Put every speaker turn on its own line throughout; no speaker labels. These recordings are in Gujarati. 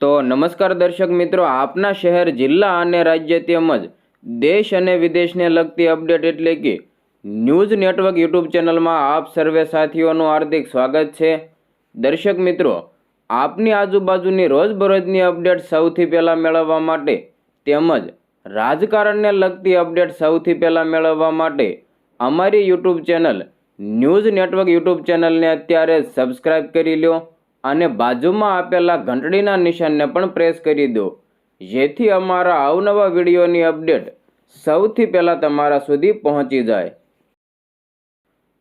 તો નમસ્કાર દર્શક મિત્રો, આપના શહેર, જિલ્લા અને રાજ્ય તેમજ દેશ અને વિદેશને લગતી અપડેટ એટલે કે ન્યૂઝ નેટવર્ક યુટ્યુબ ચેનલમાં આપ સર્વે સાથીઓનું હાર્દિક સ્વાગત છે. દર્શક મિત્રો, આપની આજુબાજુની રોજબરોજની અપડેટ સૌથી પહેલાં મેળવવા માટે તેમજ રાજકારણને લગતી અપડેટ સૌથી પહેલાં મેળવવા માટે અમારી YouTube channel news network YouTube ચેનલને અત્યારે સબસ્ક્રાઈબ કરી લો અને બાજુમાં આપેલા ઘંટડીના નિશાનને પણ પ્રેસ કરી દો, જેથી અમારા અવનવા વિડીયોની અપડેટ સૌથી પહેલાં તમારા સુધી પહોંચી જાય.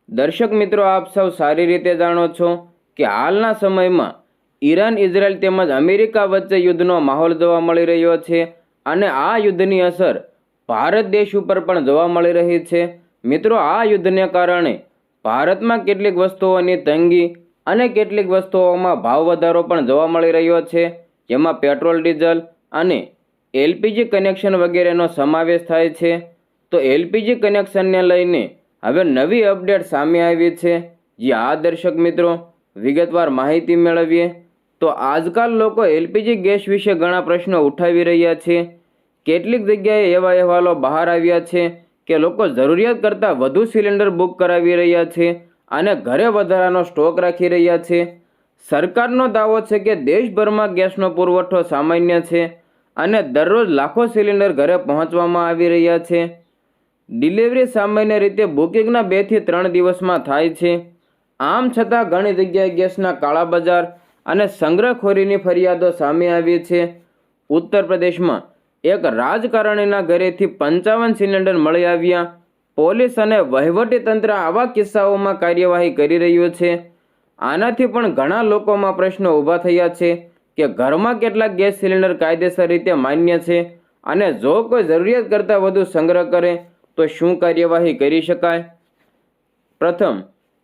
દર્શક મિત્રો, આપ સૌ સારી રીતે જાણો છો કે હાલના સમયમાં ઈરાન, ઇઝરાયલ તેમજ અમેરિકા વચ્ચે યુદ્ધનો માહોલ જોવા મળી રહ્યો છે અને આ યુદ્ધની અસર ભારત દેશ ઉપર પણ જોવા મળી રહી છે. મિત્રો, આ યુદ્ધને કારણે ભારતમાં કેટલીક વસ્તુઓની તંગી અને કેટલીક વસ્તુઓમાં ભાવ વધારો પણ જોવા મળી રહ્યો છે, જેમાં પેટ્રોલ, ડીઝલ અને એલપીજી કનેક્શન વગેરેનો સમાવેશ થાય છે. તો એલપીજી કનેક્શનને લઈને હવે નવી અપડેટ સામે આવી છે. જે આ દર્શક મિત્રો, વિગતવાર માહિતી મેળવીએ તો આજકાલ લોકો એલપીજી ગેસ વિશે ઘણા પ્રશ્નો ઉઠાવી રહ્યા છે. કેટલીક જગ્યાએ એવા અહેવાલો બહાર આવ્યા છે કે લોકો જરૂરિયાત કરતાં વધુ સિલિન્ડર બુક કરાવી રહ્યા છે અને ઘરે વધારાનો સ્ટોક રાખી રહ્યા છે. સરકારનો દાવો છે કે દેશભરમાં ગેસનો પુરવઠો સામાન્ય છે અને દરરોજ લાખો સિલિન્ડર ઘરે પહોંચવામાં આવી રહ્યા છે. ડિલિવરી સામાન્ય રીતે બુકિંગના 2 થી 3 દિવસમાં થાય છે. આમ છતાં ઘણી જગ્યાએ ગેસના કાળા બજાર અને સંગ્રહખોરીની ફરિયાદો સામે આવી છે. ઉત્તર પ્રદેશમાં એક રાજકારણીના ઘરેથી 55 સિલિન્ડર મળી આવ્યા. પોલીસ અને વહીવટીતંત્ર આવા કિસ્સાઓમાં કાર્યવાહી કરી રહ્યું છે. આનાથી પણ ઘણા લોકોમાં પ્રશ્નો ઊભા થયા છે કે ઘરમાં કેટલાક ગેસ સિલિન્ડર કાયદેસર રીતે માન્ય છે અને જો કોઈ જરૂરિયાત કરતાં વધુ સંગ્રહ કરે તો શું કાર્યવાહી કરી શકાય. પ્રથમ,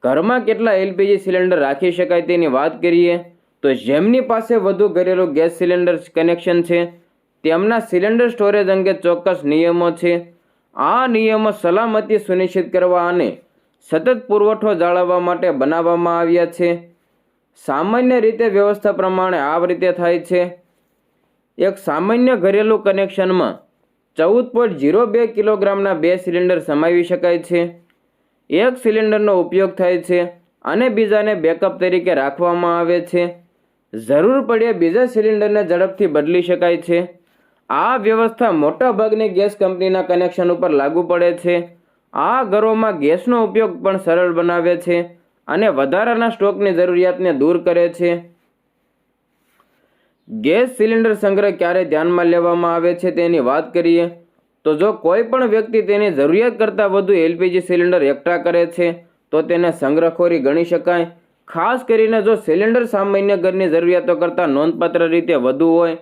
ઘરમાં કેટલા એલપીજી સિલિન્ડર રાખી શકાય તેની વાત કરીએ તો જેમની પાસે વધુ ઘરેલું ગેસ સિલિન્ડર કનેક્શન છે તેમના સિલિન્ડર સ્ટોરેજ અંગે ચોક્કસ નિયમો છે. આ નિયમો સલામતી સુનિશ્ચિત કરવા અને સતત પુરવઠો જાળવવા માટે બનાવવામાં આવ્યા છે. સામાન્ય રીતે વ્યવસ્થા પ્રમાણે આ રીતે થાય છે. એક સામાન્ય ઘરેલું કનેક્શનમાં 14.02 કિલોગ્રામના 2 સિલિન્ડર સમાવી શકાય છે. એક સિલિન્ડરનો ઉપયોગ થાય છે અને બીજાને બેકઅપ તરીકે રાખવામાં આવે છે. જરૂર પડ્યે બીજા સિલિન્ડરને ઝડપથી બદલી શકાય છે. આ વ્યવસ્થા મોટાભાગની ગેસ કંપનીના કનેક્શન ઉપર લાગુ પડે છે. આ ઘરોમાં ગેસનો ઉપયોગ પણ સરળ બનાવે છે અને વધારાના સ્ટોકની જરૂરિયાતને દૂર કરે છે. ગેસ સિલિન્ડર સંગ્રહ ક્યારે ધ્યાનમાં લેવામાં આવે છે તેની વાત કરીએ તો જો કોઈ પણ વ્યક્તિ તેની જરૂરિયાત કરતાં વધુ એલપીજી સિલિન્ડર એકઠા કરે છે તો તેને સંગ્રહખોરી ગણી શકાય. ખાસ કરીને જો સિલિન્ડર સામાન્ય ઘરની જરૂરિયાતો કરતાં નોંધપાત્ર રીતે વધુ હોય.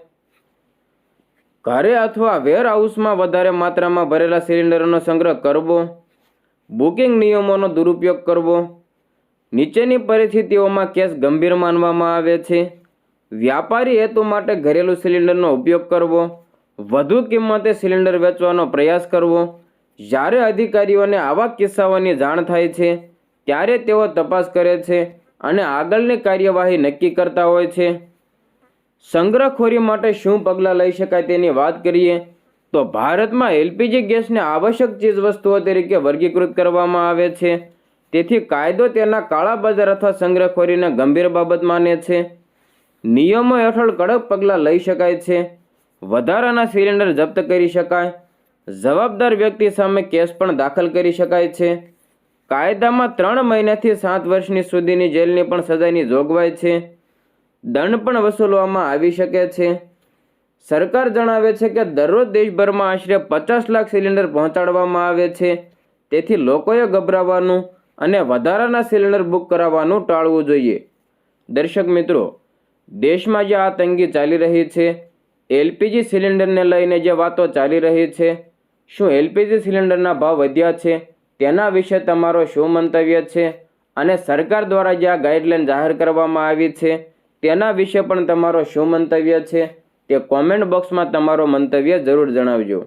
ઘરે અથવા વેરહાઉસમાં વધારે માત્રામાં ભરેલા સિલિન્ડરનો સંગ્રહ કરવો. બુકિંગ નિયમોનો દુરુપયોગ કરવો. નીચેની પરિસ્થિતિઓમાં કેસ ગંભીર માનવામાં આવે છે. વ્યાપારી હેતુ માટે ઘરેલું સિલિન્ડરનો ઉપયોગ કરવો. વધુ કિંમતે સિલિન્ડર વેચવાનો પ્રયાસ કરવો. જ્યારે અધિકારીઓને આવા કિસ્સાઓની જાણ થાય છે ત્યારે તેઓ તપાસ કરે છે અને આગળની કાર્યવાહી નક્કી કરતા હોય છે. સંગ્રહખોરી માટે શું પગલાં લઈ શકાય તેની વાત કરીએ તો ભારતમાં એલપીજી ગેસને આવશ્યક ચીજવસ્તુઓ તરીકે વર્ગીકૃત કરવામાં આવે છે. તેથી કાયદો તેના કાળા બજાર અથવા સંગ્રહખોરીને ગંભીર બાબત માને છે. નિયમો હેઠળ કડક પગલાં લઈ શકાય છે. વધારાના સિલિન્ડર જપ્ત કરી શકાય. જવાબદાર વ્યક્તિ સામે કેસ પણ દાખલ કરી શકાય છે. કાયદામાં 3 મહિનાથી 7 વર્ષની સુધીની જેલની પણ સજાની જોગવાઈ છે. દંડ પણ વસૂલવામાં આવી શકે છે. સરકાર જણાવે છે કે દરરોજ દેશભરમાં આશરે 50 લાખ સિલિન્ડર પહોંચાડવામાં આવે છે. તેથી લોકોએ ગભરાવાનું અને વધારાના સિલિન્ડર બુક કરાવવાનું ટાળવું જોઈએ. દર્શક મિત્રો, દેશમાં જે આ તંગી ચાલી રહી છે, એલપીજી સિલિન્ડરને લઈને જે વાતો ચાલી રહી છે, શું એલપીજી સિલિન્ડરના ભાવ વધ્યા છે તેના વિશે તમારો શું મંતવ્ય છે અને સરકાર દ્વારા જે આ ગાઈડલાઈન જાહેર કરવામાં આવી છે તેના વિશે પણ તમારો શું મંતવ્ય છે તે કોમેન્ટ બોક્સમાં તમારો મંતવ્ય જરૂર જણાવજો.